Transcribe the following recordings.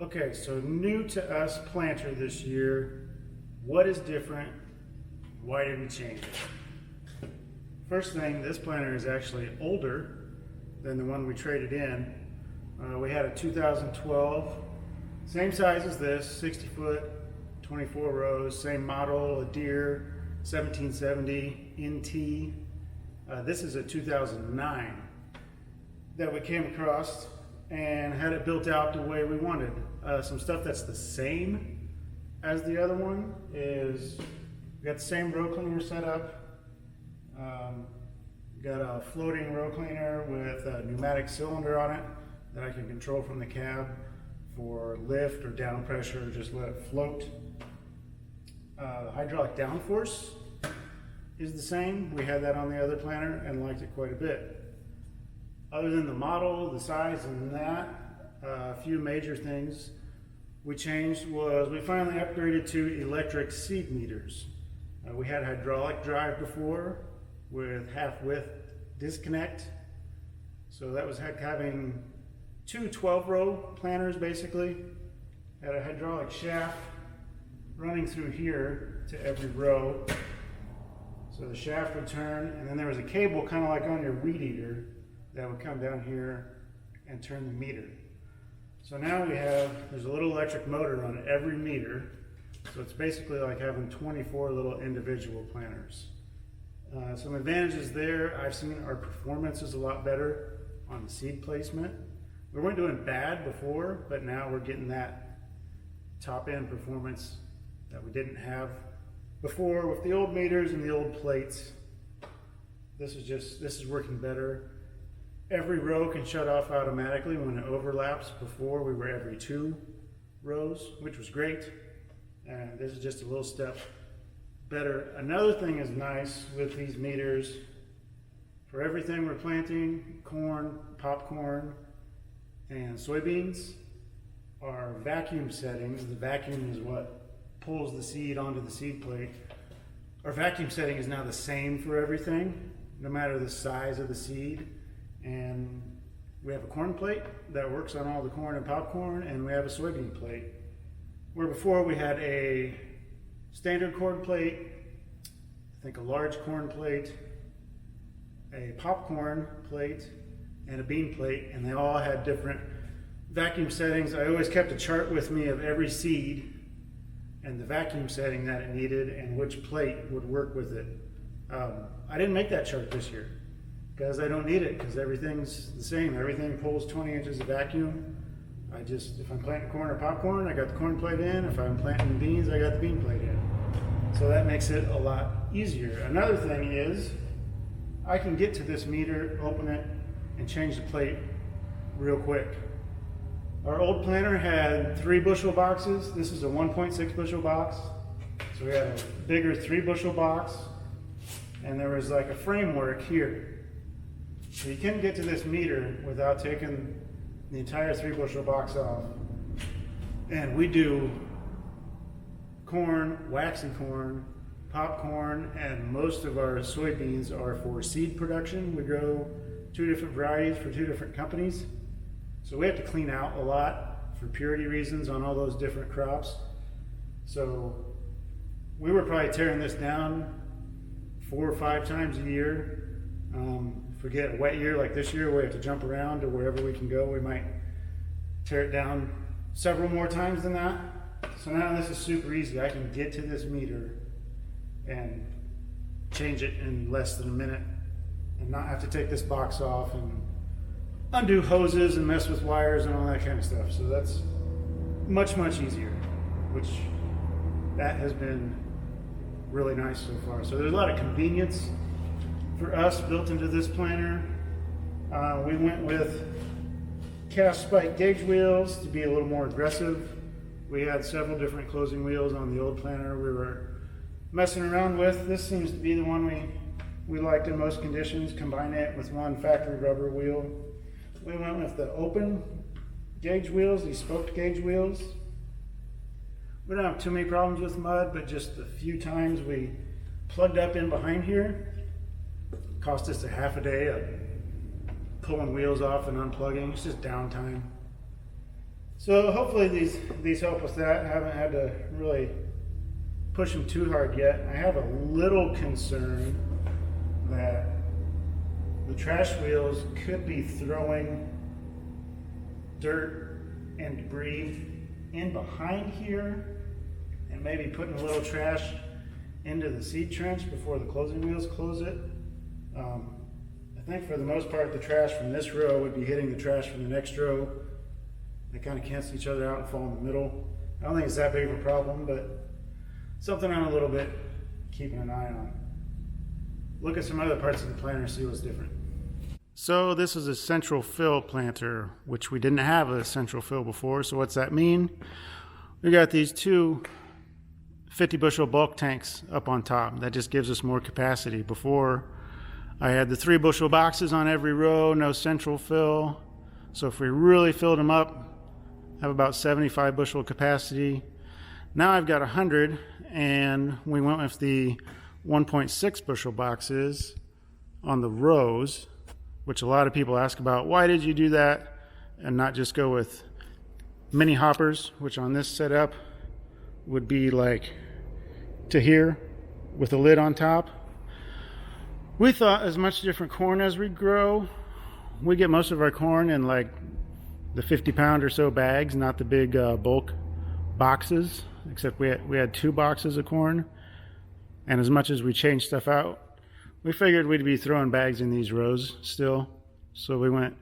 Okay, so new to us planter this year. What is different? Why did we change it? First thing, this planter is actually older than the one we traded in. We had a 2012, same size as this, 60 foot, 24 rows, same model, a Deere 1770 NT. This is a 2009 that we came across and had it built out the way we wanted. Some stuff that's the same as the other one is we got the same row cleaner set up. Got a floating row cleaner with a pneumatic cylinder on it that I can control from the cab for lift or down pressure, or just let it float. The hydraulic downforce is the same. We had that on the other planter and liked it quite a bit. Other than the model, the size, and that, a few major things we changed was we finally upgraded to electric seed meters. We had hydraulic drive before with half width disconnect. So that was having two 12-row planters basically. Had a hydraulic shaft running through here to every row. So the shaft would turn, and then there was a cable kind of like on your weed eater that would come down here and turn the meter. So now there's a little electric motor on every meter. So it's basically like having 24 little individual planters. Some advantages there. I've seen our performance is a lot better on the seed placement. We weren't doing bad before, but now we're getting that top end performance that we didn't have before with the old meters and the old plates. This is working better. Every row can shut off automatically when it overlaps. Before we were every 2 rows, which was great. And this is just a little step better. Another thing is nice with these meters, for everything we're planting, corn, popcorn, and soybeans, our vacuum settings, the vacuum is what pulls the seed onto the seed plate. Our vacuum setting is now the same for everything, no matter the size of the seed. And we have a corn plate that works on all the corn and popcorn, and we have a soybean plate. Where before we had a standard corn plate, I think a large corn plate, a popcorn plate, and a bean plate, and they all had different vacuum settings. I always kept a chart with me of every seed and the vacuum setting that it needed and which plate would work with it. I didn't make that chart this year because I don't need it, because everything's the same. Everything pulls 20 inches of vacuum. If I'm planting corn or popcorn, I got the corn plate in. If I'm planting beans, I got the bean plate in. So that makes it a lot easier. Another thing is I can get to this meter, open it, and change the plate real quick. Our old planter had 3 bushel boxes. This is a 1.6 bushel box. So we had a bigger 3 bushel box, and there was like a framework here. So you couldn't get to this meter without taking the entire 3 bushel box off. And we do corn, waxy corn, popcorn, and most of our soybeans are for seed production. We grow 2 different varieties for 2 different companies. So we have to clean out a lot for purity reasons on all those different crops. So we were probably tearing this down 4 or 5 times a year. If we get a wet year like this year, we have to jump around to wherever we can go. We might tear it down several more times than that. So now this is super easy. I can get to this meter and change it in less than a minute and not have to take this box off and undo hoses and mess with wires and all that kind of stuff. So that's much, much easier, which that has been really nice so far. So there's a lot of convenience for us built into this planter. We went with cast spike gauge wheels to be a little more aggressive. We had several different closing wheels on the old planter we were messing around with. This seems to be the one we liked in most conditions. Combine it with one factory rubber wheel. We went with the open gauge wheels, these spoked gauge wheels. We don't have too many problems with mud, but just the few times we plugged up in behind here, cost us a half a day of pulling wheels off and unplugging. It's just downtime. So hopefully these help with that. I haven't had to really push them too hard yet. I have a little concern that the trash wheels could be throwing dirt and debris in behind here and maybe putting a little trash into the seed trench before the closing wheels close it. I think for the most part the trash from this row would be hitting the trash from the next row. They kind of cancel each other out and fall in the middle. I don't think it's that big of a problem, but something I'm a little bit keeping an eye on. Look at some other parts of the planter, see what's different. So this is a central fill planter, which we didn't have a central fill before. So what's that mean? We got these two 50 bushel bulk tanks up on top. That just gives us more capacity. Before I had the 3 bushel boxes on every row, no central fill. So if we really filled them up, have about 75 bushel capacity. Now I've got 100, and we went with the 1.6 bushel boxes on the rows, which a lot of people ask about. Why did you do that and not just go with mini hoppers, which on this setup would be like to here with a lid on top? We thought as much different corn as we grow, we get most of our corn in like the 50-pound or so bags, not the big bulk boxes, except we had 2 boxes of corn. And as much as we changed stuff out, we figured we'd be throwing bags in these rows still. So we went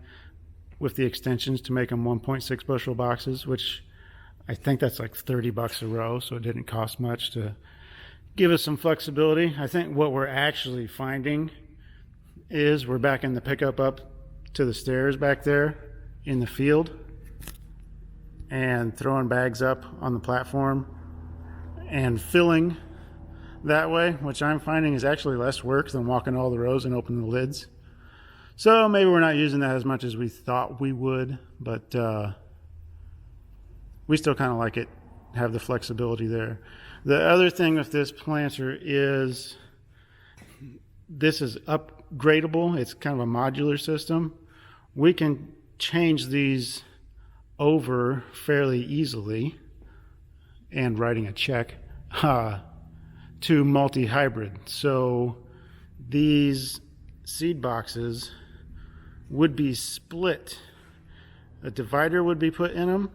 with the extensions to make them 1.6 bushel boxes, which I think that's like $30 a row, so it didn't cost much to give us some flexibility. I think what we're actually finding is we're backing the pickup up to the stairs back there in the field and throwing bags up on the platform and filling that way, which I'm finding is actually less work than walking all the rows and opening the lids. So maybe we're not using that as much as we thought we would, but we still kind of like it, have the flexibility there. The other thing with this planter is this is upgradable. It's kind of a modular system. We can change these over fairly easily, and writing a check to multi-hybrid. So these seed boxes would be split. A divider would be put in them.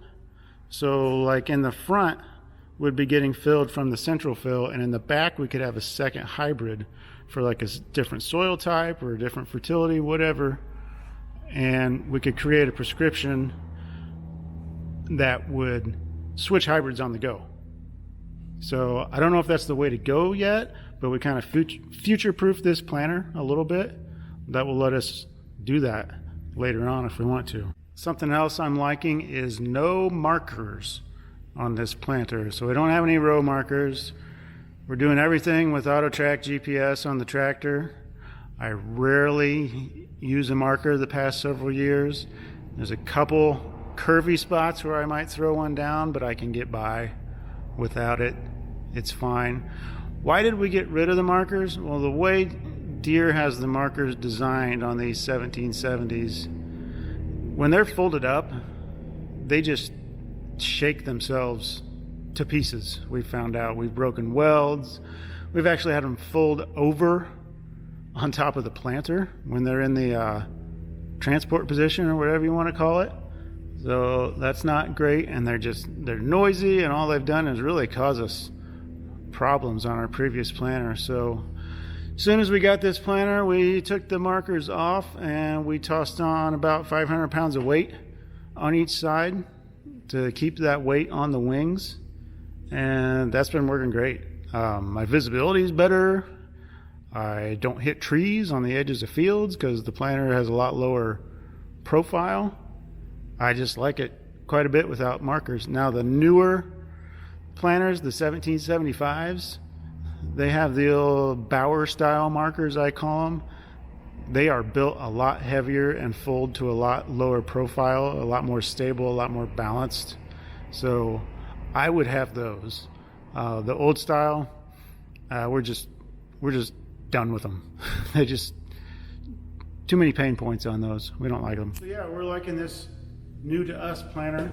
So like in the front would be getting filled from the central fill, and in the back we could have a second hybrid for like a different soil type or a different fertility, whatever. And we could create a prescription that would switch hybrids on the go. So I don't know if that's the way to go yet, but we kind of future-proof this planter a little bit. That will let us do that later on if we want to. Something else I'm liking is no markers on this planter. So we don't have any row markers. We're doing everything with AutoTrack GPS on the tractor. I rarely use a marker the past several years. There's a couple curvy spots where I might throw one down, but I can get by without it. It's fine. Why did we get rid of the markers? Well, the way Deere has the markers designed on these 1770s, when they're folded up, they just shake themselves to pieces. We found out we've broken welds. We've actually had them fold over on top of the planter when they're in the transport position or whatever you want to call it. So that's not great, and they're noisy, and all they've done is really cause us problems on our previous planter. So as soon as we got this planter, we took the markers off and we tossed on about 500 pounds of weight on each side to keep that weight on the wings, and that's been working great. My visibility is better. I don't hit trees on the edges of fields because the planter has a lot lower profile. I just like it quite a bit without markers. Now the newer planters, the 1775s, they have the old Bauer style markers, I call them. They are built a lot heavier and fold to a lot lower profile, a lot more stable, a lot more balanced. So I would have those. The old style, we're just done with them. They just too many pain points on those. We don't like them. So yeah, we're liking this new to us planter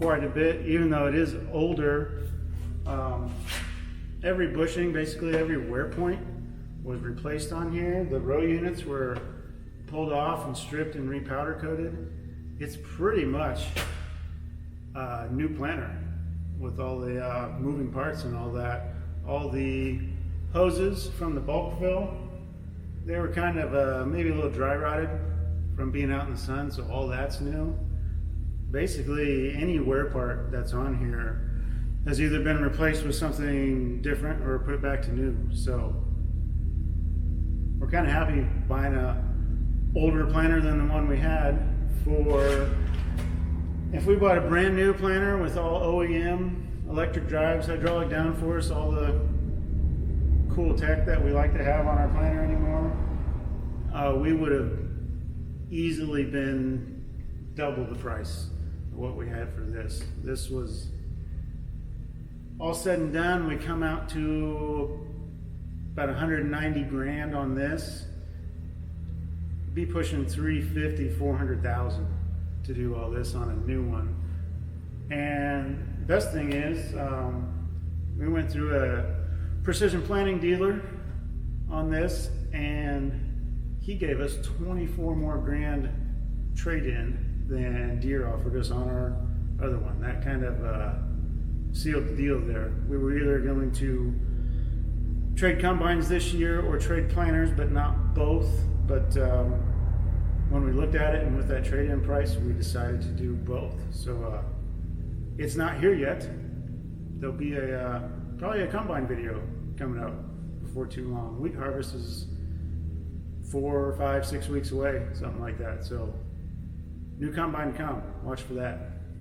quite a bit, even though it is older. Every bushing, basically every wear point was replaced on here. The row units were pulled off and stripped and repowder coated. It's pretty much a new planter with all the moving parts and all that. All the hoses from the bulk fill, they were kind of maybe a little dry rotted from being out in the sun, so all that's new. Basically, any wear part that's on here has either been replaced with something different or put back to new. So we're kind of happy buying a older planter than the one we had. For if we bought a brand new planter with all OEM electric drives, hydraulic downforce, all the cool tech that we like to have on our planter anymore, we would have easily been double the price of what we had for this. This was all said and done, we come out to about 190 grand on this. Be pushing 350, 400,000 to do all this on a new one. And the best thing is, we went through a precision planting dealer on this, and he gave us 24 more grand trade-in than Deere offered us on our other one. That kind of sealed the deal there. We were either going to trade combines this year or trade planters, but not both. But when we looked at it and with that trade-in price, we decided to do both. So it's not here yet. There'll be probably a combine video coming out before too long. Wheat harvest is 4, 5, 6 weeks away, something like that. So new combine to come. Watch for that.